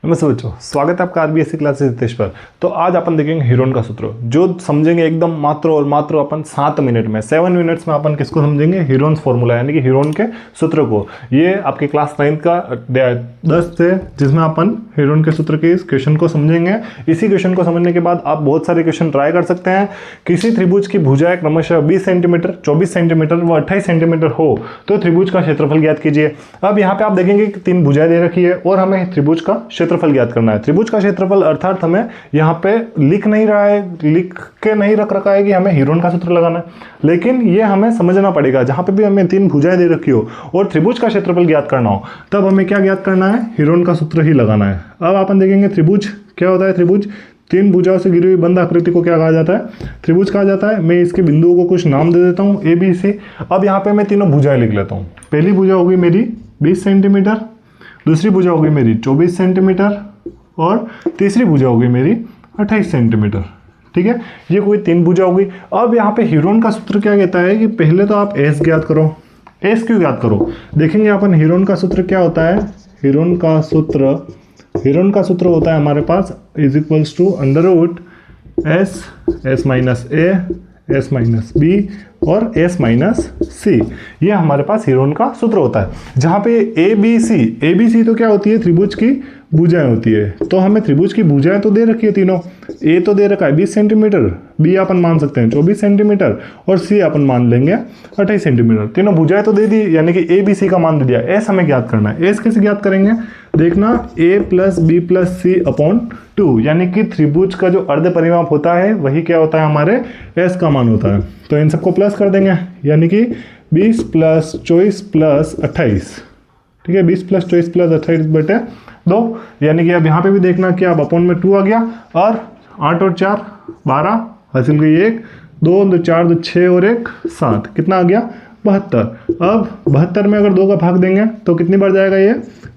नमस्ते बच्चों, स्वागत है आपका आरबीएससी क्लासेस हितेश पर। तो आज अपन देखेंगे हीरोन का सूत्र, जो समझेंगे एकदम मात्र और मात्र अपन 7 मिनट में, 7 मिनट्स में अपन किसको समझेंगे? हीरोन्स फॉर्मूला यानी कि हीरोन के सूत्र को। ये आपके क्लास 9 का 10 से, जिसमें अपन हीरोन के सूत्र के इस क्वेश्चन को समझेंगे। इसी क्वेश्चन को समझने के बाद आप बहुत सारे क्वेश्चन ट्राई कर सकते हैं। किसी त्रिभुज की भुजाएं क्रमशः 20 सेंटीमीटर, 24 सेंटीमीटर व 28 सेंटीमीटर हो तो त्रिभुज का क्षेत्रफल ज्ञात कीजिए। अब यहाँ पे आप देखेंगे कि 3 भुजाएं दे रखी है और हमें त्रिभुज का क्षेत्रफल ज्ञात करना है। त्रिभुज का क्षेत्रफल अर्थात हमें यहाँ पे लिख नहीं रहा है, लिख के नहीं रख रखा है कि हमें हीरोन का सूत्र लगाना है, लेकिन ये हमें समझना पड़ेगा। जहाँ पे भी हमें 3 भुजाएं दे रखी हो और त्रिभुज का क्षेत्रफल ज्ञात करना हो, तब हमें क्या ज्ञात करना है? हीरोन का सूत्र ही लगाना है। अब अपन देखेंगे त्रिभुज क्या होता है। त्रिभुज 3 भुजाओं से घिरी हुई बंद आकृति को क्या कहा जाता है? त्रिभुज कहा जाता है। मैं इसके बिंदुओं को कुछ नाम दे देता हूँ, ए बी सी। अब यहाँ पे मैं तीनों भुजाएं लिख लेता हूँ। पहली भुजा होगी मेरी 20 सेंटीमीटर, दूसरी भुजा होगी मेरी 24 सेंटीमीटर और तीसरी भुजा होगी मेरी 28 सेंटीमीटर। ठीक है, ये कोई 3 भुजा होगी। अब यहाँ पे हीरोन का सूत्र क्या कहता है कि पहले तो आप एस ज्ञात करो। एस क्यों ज्ञात करो? देखेंगे अपन हीरोन का सूत्र क्या होता है। हीरोन का सूत्र होता है हमारे पास is equals to under root S, S minus A, S minus B और एस माइनस सी। ये हमारे पास हीरोन का सूत्र होता है। जहाँ पे ए बी सी तो क्या होती है? त्रिभुज की भुजाएं होती है। तो हमें त्रिभुज की भुजाएं तो दे रखी है तीनों। ए तो दे रखा है 20 सेंटीमीटर, बी अपन मान सकते हैं 24 सेंटीमीटर और सी अपन मान लेंगे 28 सेंटीमीटर। तीनों भुजाएं तो दे दी, यानी कि ए बी सी का मान दे दिया। एस हमें ज्ञात करना है। एस कैसे ज्ञात करेंगे? देखना, ए प्लस बी प्लस सी अपॉन 2, यानी कि त्रिभुज का जो अर्ध परिमाप होता है वही क्या होता है? हमारे एस का मान होता है। तो इन सबको प्लस कर देंगे, यानी कि 20 प्लस 24 प्लस 28। ठीक है, 20 प्लस 24 प्लस 28 बटे 2, यानी कि अब यहाँ पे भी देखना कि अब अपॉन में 2 आ गया और 8 और 4 12, हासिल गई 1, 2 2 4 2 6 और 1 7, कितना आ गया? 72। अब 72 में अगर 2 का भाग देंगे तो कितनी बार जाएगा? ये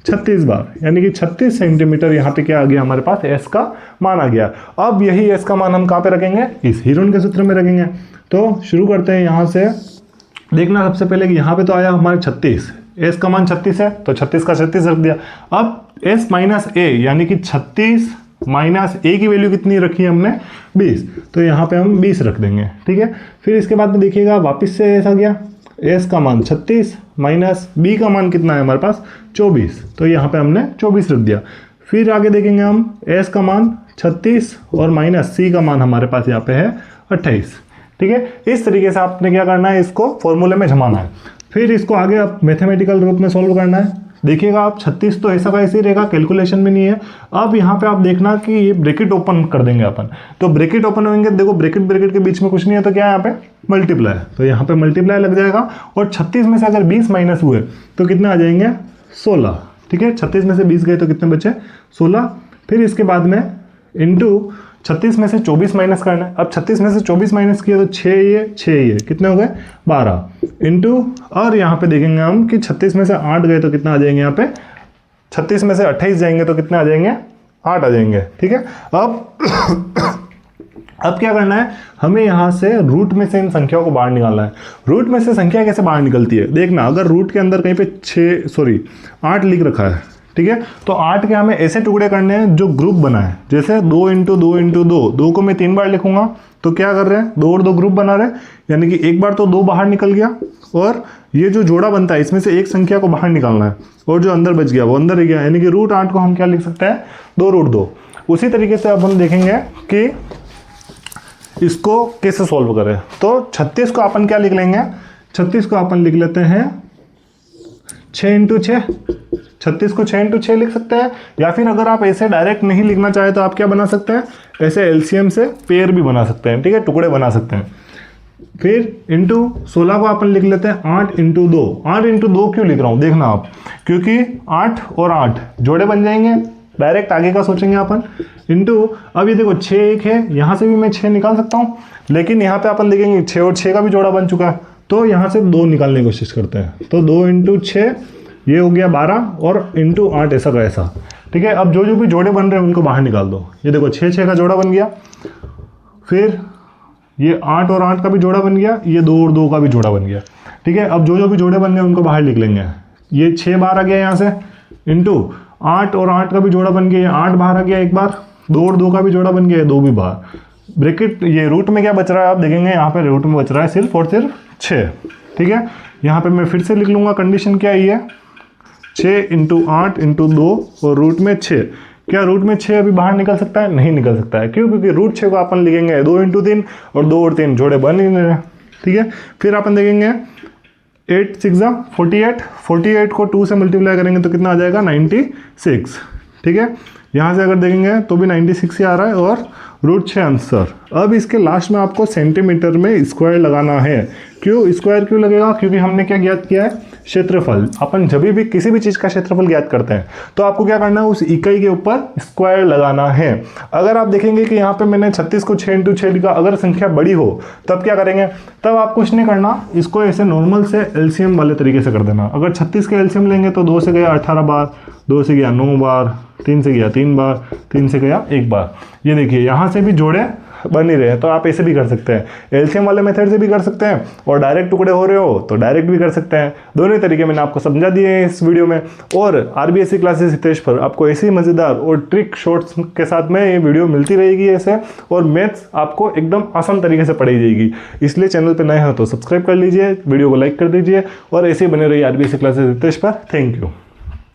36 बार, यानी कि 36 सेंटीमीटर यहाँ पे क्या आ गया? हमारे पास एस का मान आ गया। अब यही एस का मान हम कहाँ पे रखेंगे? इस हीरोन के सूत्र में रखेंगे। तो शुरू करते हैं यहाँ से। देखना सबसे पहले कि यहाँ पे तो आया हमारे 36, एस का मान 36 है तो 36 का 36 रख दिया। अब एस माइनस ए, यानी कि 36 माइनस ए की वैल्यू कितनी रखी है हमने? 20, तो यहाँ पे हम 20 रख देंगे। ठीक है, फिर इसके बाद में देखिएगा वापस से एस आ गया। एस का मान 36 माइनस बी का मान कितना है हमारे पास? 24, तो यहाँ पे हमने 24 रख दिया। फिर आगे देखेंगे हम, एस का मान 36 और माइनस सी का मान हमारे पास यहाँ पे है 28। ठीक है, इस तरीके से आपने क्या करना है? इसको फॉर्मूले में जमाना है। फिर इसको आगे आप मैथमेटिकल रूप में सॉल्व करना है। देखिएगा आप 36 तो ऐसा का ऐसे ही रहेगा, कैलकुलेशन में नहीं है। अब यहाँ पे आप देखना कि ये ब्रैकेट ओपन कर देंगे अपन, तो ब्रैकेट ओपन होंगे। देखो ब्रैकेट के बीच में कुछ नहीं है तो क्या है यहाँ पे? मल्टीप्लाई, तो यहाँ पे मल्टीप्लाई लग जाएगा। और 36 में से अगर 20 माइनस हुए तो कितने आ जाएंगे? 16। ठीक है, 36 में से 20 गए तो कितने बचे? 16। फिर इसके बाद में इंटू 36 में से 24 माइनस करना है। अब 36 में से 24 माइनस किया तो 6 ये कितने हो गए? 12 इंटू, और यहाँ पे देखेंगे हम कि 36 में से 8 गए तो कितना आ जाएंगे? यहाँ पे 36 में से 28 जाएंगे तो कितने आ जाएंगे? 8 आ जाएंगे। ठीक है, अब क्या करना है? हमें यहाँ से रूट में से इन संख्याओं को बाहर निकालना है। रूट में से संख्या कैसे बाहर निकलती है? देखना, अगर रूट के अंदर कहीं पे 8 लिख रखा है, ठीक है, तो 8 के हमें ऐसे टुकड़े करने हैं जो ग्रुप बना है। जैसे 2 इंटू 2 इंटू 2 को मैं 3 बार लिखूंगा तो क्या कर रहे हैं? 2 और 2 ग्रुप बना रहे हैं, यानी कि एक बार तो 2 बाहर निकल गया और ये जो जोड़ा बनता है इसमें से एक संख्या को बाहर निकालना है और जो अंदर बच गया वो अंदर रह गया, यानी कि रूट 8 को हम क्या लिख सकते हैं? 2 रूट 2। उसी तरीके से अब हम देखेंगे कि इसको कैसे सॉल्व करें। तो 36 को अपन क्या लिख लेंगे? 36 को अपन लिख लेते हैं 6 इंटू 6। 36 को 6 इंटू 6 लिख सकते हैं, या फिर अगर आप ऐसे डायरेक्ट नहीं लिखना चाहे तो आप क्या बना सकते हैं? ऐसे एलसीएम से पेयर भी बना सकते हैं। ठीक है, टुकड़े बना सकते हैं। फिर इंटू 16 को अपन लिख लेते हैं 8 इंटू 2। 8 इंटू 2 क्यों लिख रहा हूँ? देखना आप, क्योंकि 8 और 8 जोड़े बन जाएंगे। डायरेक्ट आगे का सोचेंगे अपन। इंटू, अब ये देखो 6 1 है, यहाँ से भी मैं 6 निकाल सकता हूँ, लेकिन यहाँ पे अपन देखेंगे 6 और 6 का भी जोड़ा बन चुका है, तो यहाँ से 2 निकालने की कोशिश करते हैं। तो 2 इंटू 6 ये हो गया 12 और इंटू 8 ऐसा का ऐसा। ठीक है, अब जो भी जोड़े बन रहे हैं उनको बाहर निकाल दो। ये देखो 6 6 का जोड़ा बन गया, फिर ये 8 और 8 का भी जोड़ा बन गया, ये 2 और 2 का भी जोड़ा बन गया। ठीक है, अब जो भी जोड़े बन गए उनको बाहर लिख लेंगे। ये 6 बार आ गया यहाँ से, इंटू 8 और 8 का भी जोड़ा बन गया, 8 बाहर आ गया एक बार, 2 और 2 का भी जोड़ा बन गया, 2 भी बाहर। ब्रैकेट ये रूट में क्या बच रहा है आप देखेंगे, यहाँ पे रूट में बच रहा है सिर्फ और सिर्फ 6, ठीक है। यहाँ पे मैं फिर से लिख लूँगा, कंडीशन क्या है ये 6 × 8 × 2 और रूट में 6। क्या रूट में 6 अभी बाहर निकल सकता है? नहीं निकल सकता है। क्यों? क्योंकि रूट 6 को अपन लिखेंगे 2 × 3 और 2 और 3 जोड़े बन ही नहीं रहे, ठीक है। फिर अपन देखेंगे 8 6 48, 48 को 2 से मल्टीप्लाई करेंगे तो कितना आ जाएगा 96, ठीक है। यहाँ से अगर देखेंगे तो भी 96 ही आ रहा है और रूट 6 आंसर। अब इसके लास्ट में आपको सेंटीमीटर में स्क्वायर लगाना है। क्यों स्क्वायर क्यों लगेगा? क्योंकि हमने क्या ज्ञात किया है, क्षेत्रफल। अपन जब भी किसी भी चीज़ का क्षेत्रफल ज्ञात करते हैं तो आपको क्या करना है, उस इकाई के ऊपर स्क्वायर लगाना है। अगर आप देखेंगे कि यहाँ पे मैंने 36 को 6 × 6 लिखा, अगर संख्या बड़ी हो तब क्या करेंगे, तब आप कुछ नहीं करना, इसको ऐसे नॉर्मल से एलसीएम वाले तरीके से कर देना। अगर 36 के एलसीएम लेंगे तो 2 से गया 18 बार, 2 से गया 9 बार, 3 से गया 3 बार, 3 से गया 1 बार। ये देखिए यहाँ से भी जोड़े बन ही रहे हैं, तो आप ऐसे भी कर सकते हैं, एलसीएम वाले मेथड से भी कर सकते हैं, और डायरेक्ट टुकड़े हो रहे हो तो डायरेक्ट भी कर सकते हैं। दोनों ही तरीके मैंने आपको समझा दिए हैं इस वीडियो में। और आरबीएससी क्लासेस हितेश पर आपको ऐसी मज़ेदार और ट्रिक शॉर्ट्स के साथ में ये वीडियो मिलती रहेगी ऐसे, और मैथ्स आपको एकदम आसान तरीके से पढ़ाई जाएगी। इसलिए चैनल पर नए हो तो सब्सक्राइब कर लीजिए, वीडियो को लाइक कर दीजिए और ऐसे ही बने रहिए आरबीएससी क्लासेस हितेश पर। Thank you.